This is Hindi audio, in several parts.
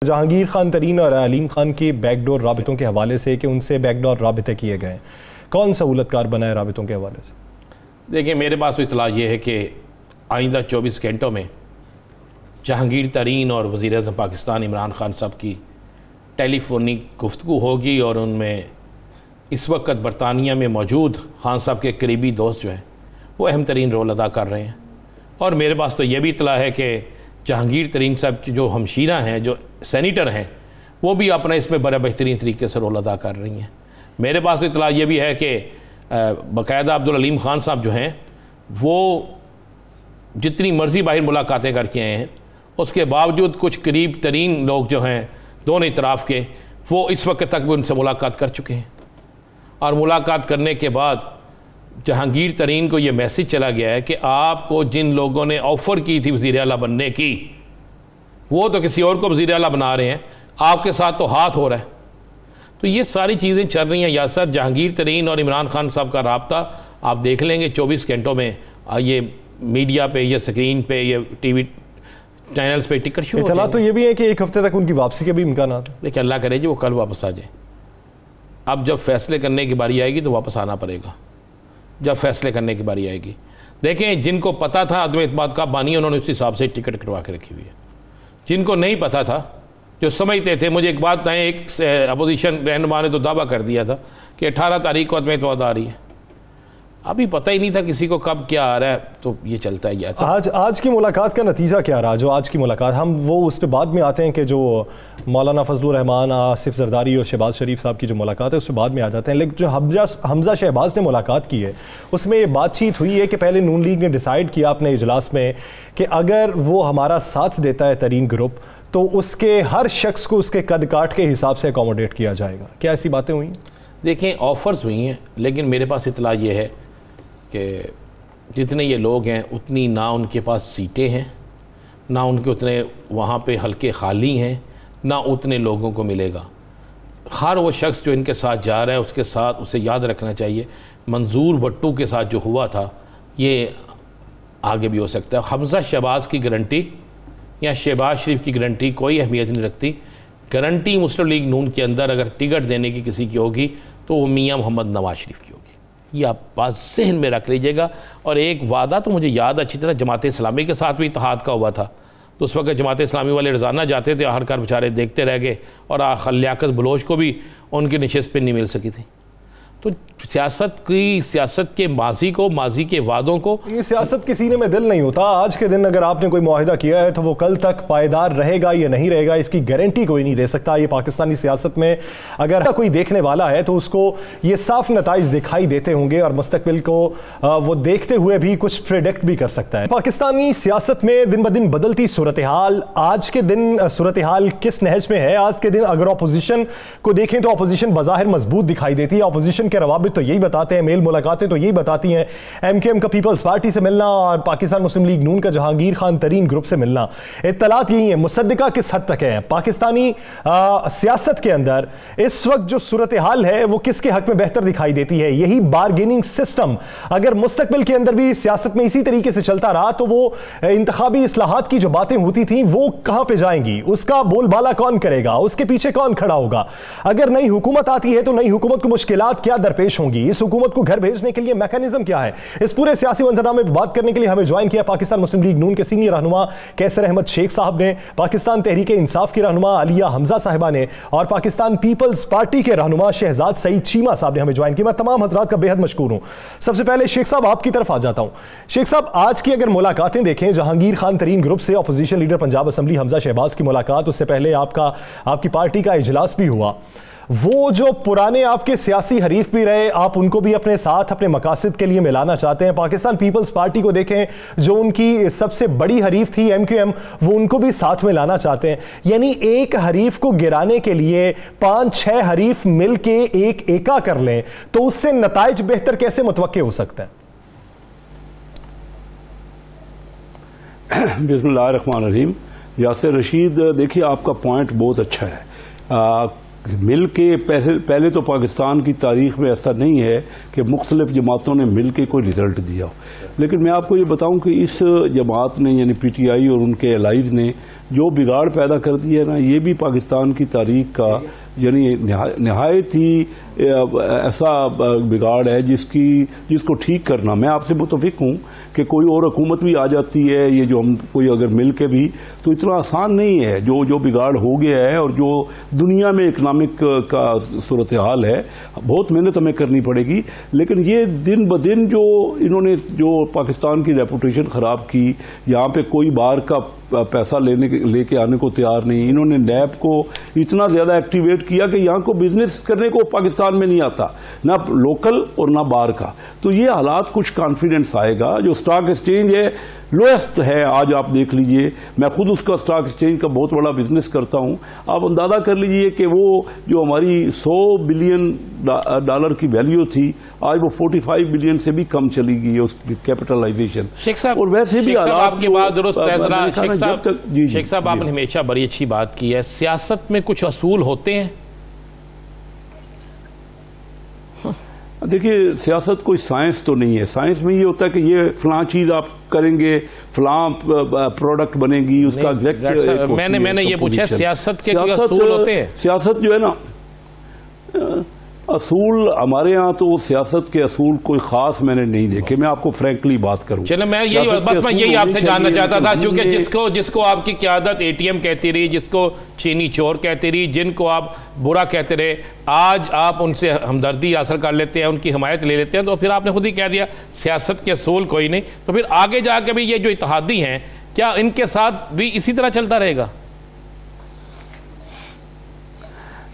जहांगीर खान तरीन और अलीम खान की बैकडोर राबितों के हवाले से कि उनसे बैकडोर राबिते किए गए, कौन सहूलतकार बना है राबितों के हवाले से? देखिए, मेरे पास तो इतला ये है कि आइंदा 24 घंटों में जहांगीर तरीन और वज़ीर-ए-आज़म पाकिस्तान इमरान खान साहब की टेलीफोनिक गुफ्तगू होगी और उनमें इस वक्त बरतानिया में मौजूद खान साहब के करीबी दोस्त जो हैं वो अहम तरीन रोल अदा कर रहे हैं। और मेरे पास तो ये भी इतला है कि जहांगीर तरीन साहब की जो हमशीरा हैं, जो सेनेटर हैं, वो भी अपना इसमें बड़ा बेहतरीन तरीके से रोल अदा कर रही हैं। मेरे पास तो इतला ये भी है कि बाकायदा अब्दुल अलीम खान साहब जो हैं वो जितनी मर्ज़ी बाहर मुलाकातें करके आए हैं, उसके बावजूद कुछ करीब तरीन लोग जो हैं दोनों इतराफ़ के, वो इस वक्त तक भी उनसे मुलाकात कर चुके हैं। और मुलाकात करने के बाद जहांगीर तरीन को ये मैसेज चला गया है कि आपको जिन लोगों ने ऑफ़र की थी वज़ीर आला बनने की, वो तो किसी और को वज़ीर आला बना रहे हैं, आपके साथ तो हाथ हो रहा है। तो ये सारी चीज़ें चल रही हैं यासर। जहांगीर तरीन और इमरान खान साहब का राब्ता आप देख लेंगे 24 घंटों में, ये मीडिया पे, ये स्क्रीन पे, ये टीवी चैनल्स पे टिकट शो। इतला तो ये भी है कि एक हफ्ते तक उनकी वापसी के भी इम्कान है। देखिए, अल्लाह करे जी वो कल वापस आ जाए। अब जब फैसले करने की बारी आएगी तो वापस आना पड़ेगा, जब फैसले करने की बारी आएगी। देखें, जिनको पता था अदम इत्मीनान का बानी, उन्होंने उस हिसाब से टिकट कटवा के रखी हुई है। जिनको नहीं पता था, जो समझते थे, मुझे एक बात बताएं, एक अपोजिशन रहनुमा ने तो दावा कर दिया था कि 18 तारीख को अदम इत्मीनान आ रही है। अभी पता ही नहीं था किसी को कब क्या आ रहा है, तो ये चलता है। आज की मुलाकात का नतीजा क्या रहा? जो आज की मुलाकात, हम वो उस पर बाद में आते हैं कि जो मौलाना फजलुर रहमान, आसिफ जरदारी और शहबाज शरीफ साहब की जो मुलाकात है उस पर बाद में आ जाते हैं। लेकिन जो हमजा शहबाज ने मुलाकात की है उसमें ये बातचीत हुई है कि पहले नून लीग ने डिसाइड किया अपने इजलास में कि अगर वो हमारा साथ देता है तरीन ग्रुप, तो उसके हर शख्स को उसके कद काट के हिसाब से अकोमोडेट किया जाएगा। क्या ऐसी बातें हुई? देखें, ऑफ़र्स हुई हैं, लेकिन मेरे पास इतला ये है कि जितने ये लोग हैं उतनी ना उनके पास सीटें हैं, ना उनके उतने वहाँ पे हल्के खाली हैं, ना उतने लोगों को मिलेगा। हर वो शख्स जो इनके साथ जा रहा है उसके साथ उसे याद रखना चाहिए, मंजूर भट्टू के साथ जो हुआ था ये आगे भी हो सकता है। हमजा शहबाज की गारंटी या शहबाज शरीफ की गारंटी कोई अहमियत नहीं रखती। गारंटी मुस्लिम लीग नून के अंदर अगर टिकट देने की किसी की होगी तो वो मियाँ मोहम्मद नवाज शरीफ की होगी। ये आप बात जहन में रख लीजिएगा। और एक वादा तो मुझे याद अच्छी तरह जमात इस्लामी के साथ भी इत्तेहाद का हुआ था, तो उस वक्त जमात इस्लामी वाले रोज़ाना जाते थे, हर कार बेचारे देखते रह गए और लियाकत बलोच को भी उनकी नशिस्त पर नहीं मिल सकी थी। तो सियासत के माजी को, माजी के वादों को, ये सियासत के सीने में दिल नहीं होता। आज के दिन अगर आपने कोई मुआहिदा किया है तो वो कल तक पायदार रहेगा या नहीं रहेगा, इसकी गारंटी कोई नहीं दे सकता। ये पाकिस्तानी सियासत में अगर कोई देखने वाला है तो उसको ये साफ नताइज दिखाई देते होंगे और मुस्तकबिल को वो देखते हुए भी कुछ प्रेडिक्ट भी कर सकता है। पाकिस्तानी सियासत में दिन ब दिन बदलती सूरत हाल, आज के दिन सूरत हाल किस नहज में है? आज के दिन अगर अपोजिशन को देखें तो अपोजिशन बज़ाहिर मजबूत दिखाई देती है। अपोजिशन के रवाबित तो यही बताते हैं, मेल मुलाकातें तो यही बताती हैं, एमकेएम का पीपल्स पार्टी से मिलना और पाकिस्तान मुस्लिम लीग नून का जहांगीर खान तरीन ग्रुप से मिलना, इत्तलात यही है। मुसद्दिका किस हद तक है पाकिस्तानी सियासत के अंदर इस वक्त जो सूरत हाल है वो किसके हक में बेहतर दिखाई देती है? यही बारगेनिंग सिस्टम अगर मुस्तकबिल के अंदर भी सियासत में इसी तरीके से चलता रहा तो वो इंतखाबी इस्लाहात की जो बातें होती थी वो कहां पे जाएंगी? उसका बोलबाला कौन करेगा? उसके पीछे कौन खड़ा होगा? अगर नई हुकूमत आती है तो नई हुकूमत को मुश्किलात क्या दरपेश होंगी? इस हुकूमत को घर भेजने के लिए मैकेनिज्म क्या है? इस पूरे सियासी मंजरनामे पर बात करने के लिए हमें ज्वाइन किया पाकिस्तान मुस्लिम लीग नून के सीनियर रहनुमा कैसर अहमद शेख साहब ने, पाकिस्तान तहरीक इंसाफ की रहनुमा आलिया हमजा साहिबा ने और पाकिस्तान पीपल्स पार्टी के रहनुमा शहजाद सईद चीमा साहब ने हमें ज्वाइन किया। मैं तमाम हजरात का बेहद मशकूर हूं। सबसे पहले शेख साहब आपकी तरफ आ जाता हूं। शेख साहब, आज की अगर मुलाकातें देखें, जहांगीर खान तरीन ग्रुप से opposition leader Punjab assembly Hamza Shahbaz की मुलाकात, उससे पहले आपकी पार्टी का इजलास भी हुआ, वो जो पुराने आपके सियासी हरीफ भी रहे, आप उनको भी अपने साथ अपने मकासद के लिए मिलाना चाहते हैं। पाकिस्तान पीपल्स पार्टी को देखें, जो उनकी सबसे बड़ी हरीफ थी एमक्यूएम, वो उनको भी साथ में लाना चाहते हैं। यानी एक हरीफ को गिराने के लिए 5-6 हरीफ मिल के एक एका कर लें तो उससे नताइज बेहतर कैसे मुतवक्के हो सकता है? बिस्मिल्लाहिर्रहमानिर्रहीम। यासिर रशीद, देखिए आपका पॉइंट बहुत अच्छा है। मिल के पहले तो पाकिस्तान की तारीख में ऐसा नहीं है कि मुख्तलिफ जमातों ने मिल के कोई रिज़ल्ट दिया हो। लेकिन मैं आपको ये बताऊं कि इस जमात ने यानी PTI और उनके एलाइज ने जो बिगाड़ पैदा कर दिया है ना, ये भी पाकिस्तान की तारीख का यानी नहायत ही ऐसा बिगाड़ है जिसको ठीक करना, मैं आपसे मुतफिक हूँ कि कोई और हुकूमत भी आ जाती है, ये जो हम कोई अगर मिल के भी, तो इतना आसान नहीं है। जो बिगाड़ हो गया है और जो दुनिया में इकनॉमिक का सूरत हाल है, बहुत मेहनत हमें करनी पड़ेगी। लेकिन ये दिन ब दिन जो इन्होंने जो पाकिस्तान की रेपुटेशन ख़राब की, यहाँ पे कोई बाहर का पैसा लेके आने को तैयार नहीं, इन्होंने नैब को इतना ज़्यादा एक्टिवेट किया कि यहाँ को बिजनेस करने को पाकिस्तान में नहीं आता, ना लोकल और ना बाहर का। तो ये हालात कुछ कॉन्फिडेंस आएगा। जो स्टॉक एक्सचेंज है लोएस्ट है, आज आप देख लीजिए, मैं खुद उसका स्टॉक एक्सचेंज का बहुत बड़ा बिजनेस करता हूं। आप अंदाजा कर लीजिए कि वो जो हमारी $100 बिलियन की वैल्यू थी, आज वो 45 बिलियन से भी कम चली गई है उसकी कैपिटलाइजेशन। शेख साहब, और वैसे भी आपकी बात दुरुस्त है। शेख साहब, आपने जी। हमेशा बड़ी अच्छी बात की है, सियासत में कुछ असूल होते हैं। देखिए, सियासत कोई साइंस तो नहीं है। साइंस में ये होता है कि ये फलां चीज़ आप करेंगे, फलां प्रोडक्ट बनेगी, उसका एग्जैक्ट। मैंने ये पूछा, सियासत के कोई असूल होते हैं? सियासत जो है ना, असूल हमारे यहाँ तो सियासत के असूल कोई खास मैंने नहीं देखे, मैं आपको फ्रैंकली बात करूँ। चलो, मैं यही आपसे जानना चाहता था, क्योंकि जिसको आपकी क़यादत ATM कहती रही, जिसको चीनी चोर कहती रही, जिनको आप बुरा कहते रहे, आज आप उनसे हमदर्दी हासिल कर लेते हैं, उनकी हिमायत ले लेते हैं, तो फिर आपने खुद ही कह दिया सियासत के असूल कोई नहीं। तो फिर आगे जाके भी ये जो इत्तेहादी हैं, क्या इनके साथ भी इसी तरह चलता रहेगा?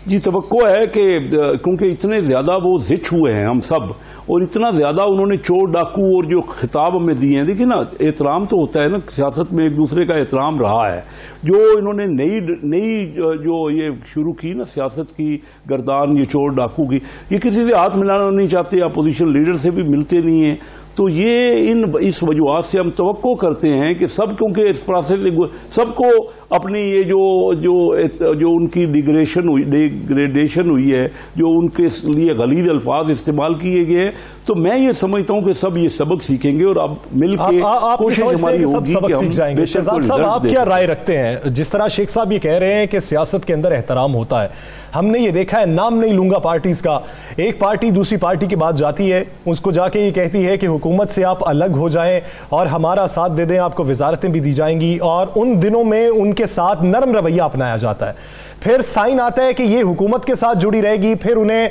जी, तवक्को है कि क्योंकि इतने ज़्यादा वो ज़िच हुए हैं हम सब, और इतना ज़्यादा उन्होंने चोर डाकू और जो खिताब हमें दिए हैं। देखिए ना, एहतराम तो होता है ना, सियासत में एक दूसरे का एहतराम रहा है। जो इन्होंने नई जो ये शुरू की ना सियासत की गर्दान, ये चोर डाकू की, ये किसी से हाथ मिलाना नहीं चाहते, अपोजिशन लीडर से भी मिलते नहीं हैं। तो ये इस वजूहत से हम तवक्को करते हैं कि सब, क्योंकि इस प्रोसेस सबको अपनी ये जो उनकी डिग्रेडेशन हुई है, जो उनके लिए गलीज अल्फाज इस्तेमाल किए गए हैं, तो मैं ये समझता हूं कि सब ये सबक सीखेंगे और अब मिलकर कोशिश हमारी होगी कि हम जाएंगे। शहजाद साहब, आप क्या राय रखते हैं? जिस तरह शेख साहब ये कह रहे हैं कि सियासत के अंदर एहतराम होता है, हमने ये देखा है, नाम नहीं लूंगा पार्टीज का, एक पार्टी दूसरी पार्टी के बाद जाती है, उसको जाके ये कहती है कि हुकूमत से आप अलग हो जाएं और हमारा साथ दे दें, आपको वजारतें भी दी जाएंगी, और उन दिनों में उनके साथ नरम रवैया अपनाया जाता है। फिर साइन आता है कि ये हुकूमत के साथ जुड़ी रहेगी, फिर उन्हें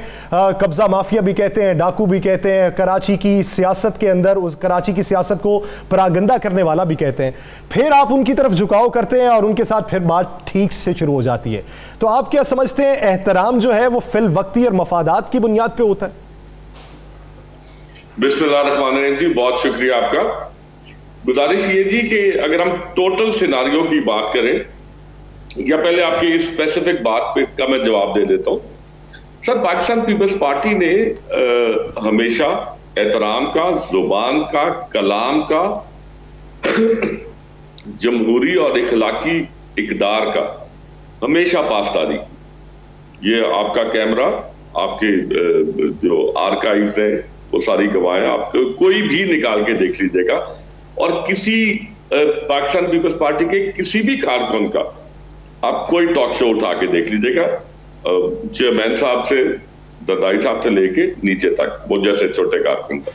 कब्जा माफिया भी कहते हैं, डाकू भी कहते हैं, कराची की सियासत के अंदर उस कराची की सियासत को परागंदा करने वाला भी कहते हैं। फिर आप उनकी तरफ झुकाव करते हैं और उनके साथ फिर बात ठीक से शुरू हो जाती है। तो आप क्या समझते हैं, एहतराम जो है वो फिल वक्ती और मफादात की बुनियाद पे होता है? बिस्मिल्लाहिर्रहमानिर्रहीम जी, बहुत शुक्रिया आपका। गुजारिश ये जी कि अगर हम टोटल सिनारियो की बात करें, या पहले आपकी इस स्पेसिफिक बात पे का मैं जवाब दे देता हूं। सर, पाकिस्तान पीपल्स पार्टी ने हमेशा एहतराम का, जुबान का, कलाम का, जमहूरी और इखलाकी इकदार का हमेशा पासदारी। ये आपका कैमरा, आपके जो आर्काइव्स है, वो सारी गवाहें आपको कोई भी निकाल के देख लीजिएगा, और किसी पाकिस्तान पीपल्स पार्टी के किसी भी कारकुन का आप कोई टॉक शो उठा के देख लीजिएगा, चेयरमैन साहब से, ददाई साहब से लेके नीचे तक, वो जैसे छोटे कारकुन तक।